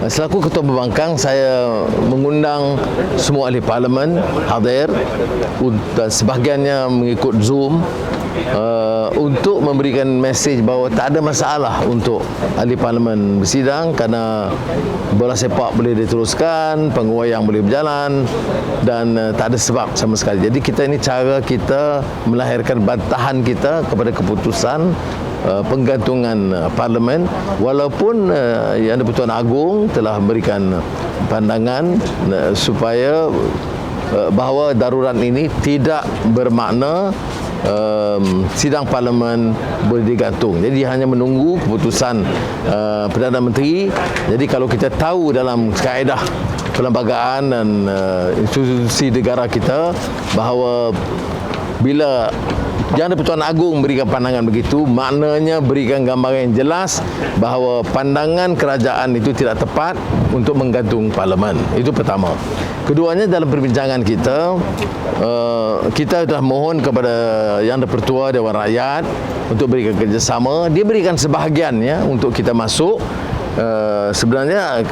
Selaku Ketua Pembangkang, saya mengundang semua ahli parlimen hadir dan sebahagiannya mengikut Zoom untuk memberikan mesej bahawa tak ada masalah untuk ahli parlimen bersidang kerana bola sepak boleh diteruskan, panggung wayang boleh berjalan dan tak ada sebab sama sekali. Jadi kita ini cara kita melahirkan bantahan kita kepada keputusan penggantungan parlimen, walaupun Yang di-Pertuan Agong telah memberikan pandangan supaya bahawa darurat ini tidak bermakna sidang parlimen boleh digantung. Jadi hanya menunggu keputusan Perdana Menteri. Jadi kalau kita tahu dalam kaedah perlembagaan dan institusi negara kita bahawa bila Yang di-Pertuan Agong memberikan pandangan begitu, maknanya berikan gambaran yang jelas bahawa pandangan kerajaan itu tidak tepat untuk menggantung parlimen. Itu pertama. Keduanya, dalam perbincangan kita, kita sudah mohon kepada Yang di-Pertua Dewan Rakyat untuk berikan kerjasama. Dia berikan sebahagian untuk kita masuk. Sebenarnya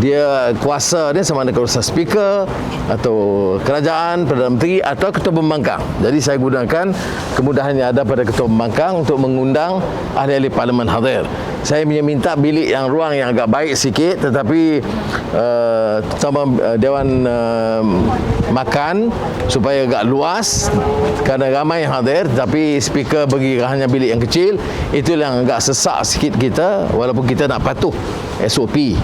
dia kuasa dia sama ada kuasa speaker atau kerajaan, Perdana Menteri atau Ketua Pembangkang. Jadi saya gunakan kemudahan yang ada pada Ketua Pembangkang untuk mengundang ahli-ahli parlimen hadir. Saya minta bilik ruang yang agak baik sikit, tetapi terutama Dewan makan supaya agak luas kerana ramai yang hadir, tapi speaker bagi hanya bilik yang kecil. Itu yang agak sesak sikit kita, walaupun kita nak patuh SOP.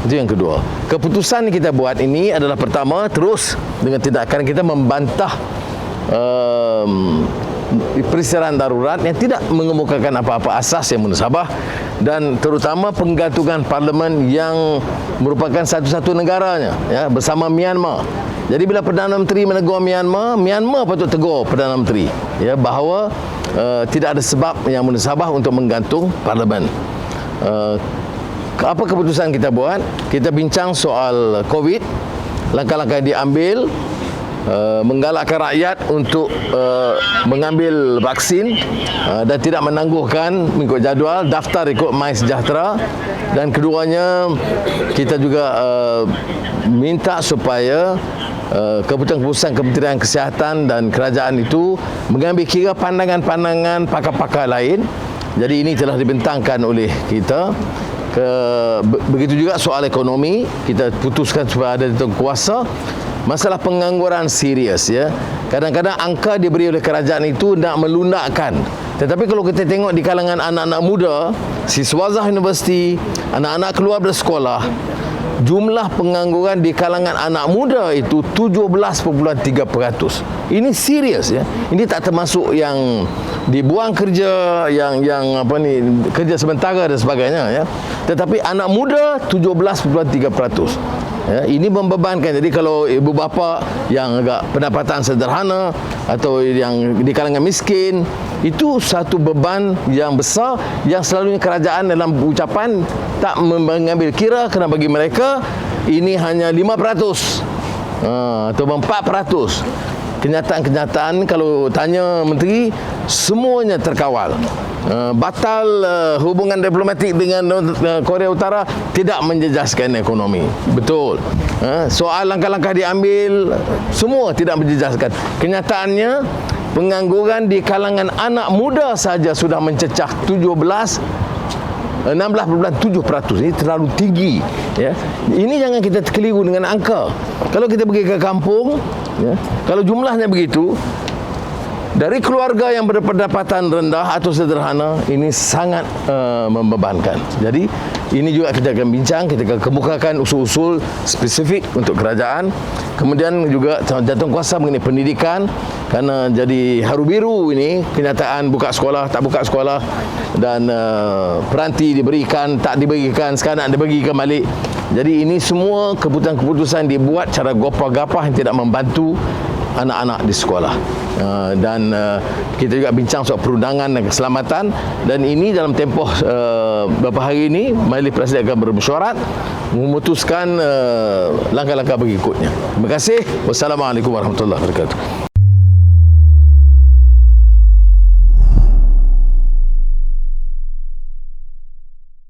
Itu yang kedua. Keputusan kita buat ini adalah pertama, terus dengan tindakan kita membantah persediaan darurat yang tidak mengemukakan apa-apa asas yang munasabah, dan terutama penggantungan parlimen yang merupakan satu-satu negaranya bersama Myanmar. Jadi bila Perdana Menteri menegur Myanmar, Myanmar patut tegur Perdana Menteri bahawa tidak ada sebab yang munasabah untuk menggantung parlimen. Apa keputusan kita buat? Kita bincang soal COVID, langkah-langkah yang diambil, menggalakkan rakyat untuk mengambil vaksin dan tidak menangguhkan mengikut jadual, daftar ikut MySejahtera. Dan keduanya, kita juga minta supaya keputusan-keputusan Kementerian Kesihatan dan kerajaan itu mengambil kira pandangan-pandangan pakar-pakar lain. Jadi ini telah dibentangkan oleh kita. Begitu juga soal ekonomi, kita putuskan supaya ada kuasa. Masalah pengangguran serius kadang-kadang angka diberi oleh kerajaan itu nak melunakkan, tetapi kalau kita tengok di kalangan anak-anak muda, siswazah universiti, anak-anak keluar dari sekolah, jumlah pengangguran di kalangan anak muda itu 17.3%. Ini serius Ini tak termasuk yang dibuang kerja, yang kerja sementara dan sebagainya Tetapi anak muda 17.3%. Ini membebankan. Jadi kalau ibu bapa yang agak pendapatan sederhana atau yang di kalangan miskin, itu satu beban yang besar yang selalunya kerajaan dalam ucapan tak mengambil kira, kerana bagi mereka ini hanya 5% atau 4%. Kenyataan-kenyataan kalau tanya menteri, semuanya terkawal. Batal hubungan diplomatik dengan Korea Utara tidak menjejaskan ekonomi. Betul. Soal langkah-langkah diambil, semua tidak menjejaskan. Kenyataannya, pengangguran di kalangan anak muda saja sudah mencecah 16.7%. Ini terlalu tinggi Ini jangan kita keliru dengan angka. Kalau kita pergi ke kampung, kalau jumlahnya begitu, dari keluarga yang berpendapatan rendah atau sederhana, ini sangat membebankan. Jadi ini juga kita akan bincang, kita akan kemukakan usul-usul spesifik untuk kerajaan. Kemudian juga jatuh kuasa mengenai pendidikan, kerana jadi haru biru ini kenyataan buka sekolah, tak buka sekolah, dan peranti diberikan, tak diberikan, sekarang nak dibagikan balik. Jadi ini semua keputusan-keputusan dibuat cara gopah-gapah yang tidak membantu anak-anak di sekolah. Dan kita juga bincang soal perundangan dan keselamatan, dan ini dalam tempoh beberapa hari ini Majlis Presiden akan bermesyuarat memutuskan langkah-langkah berikutnya. Terima kasih. Wassalamualaikum warahmatullahi wabarakatuh.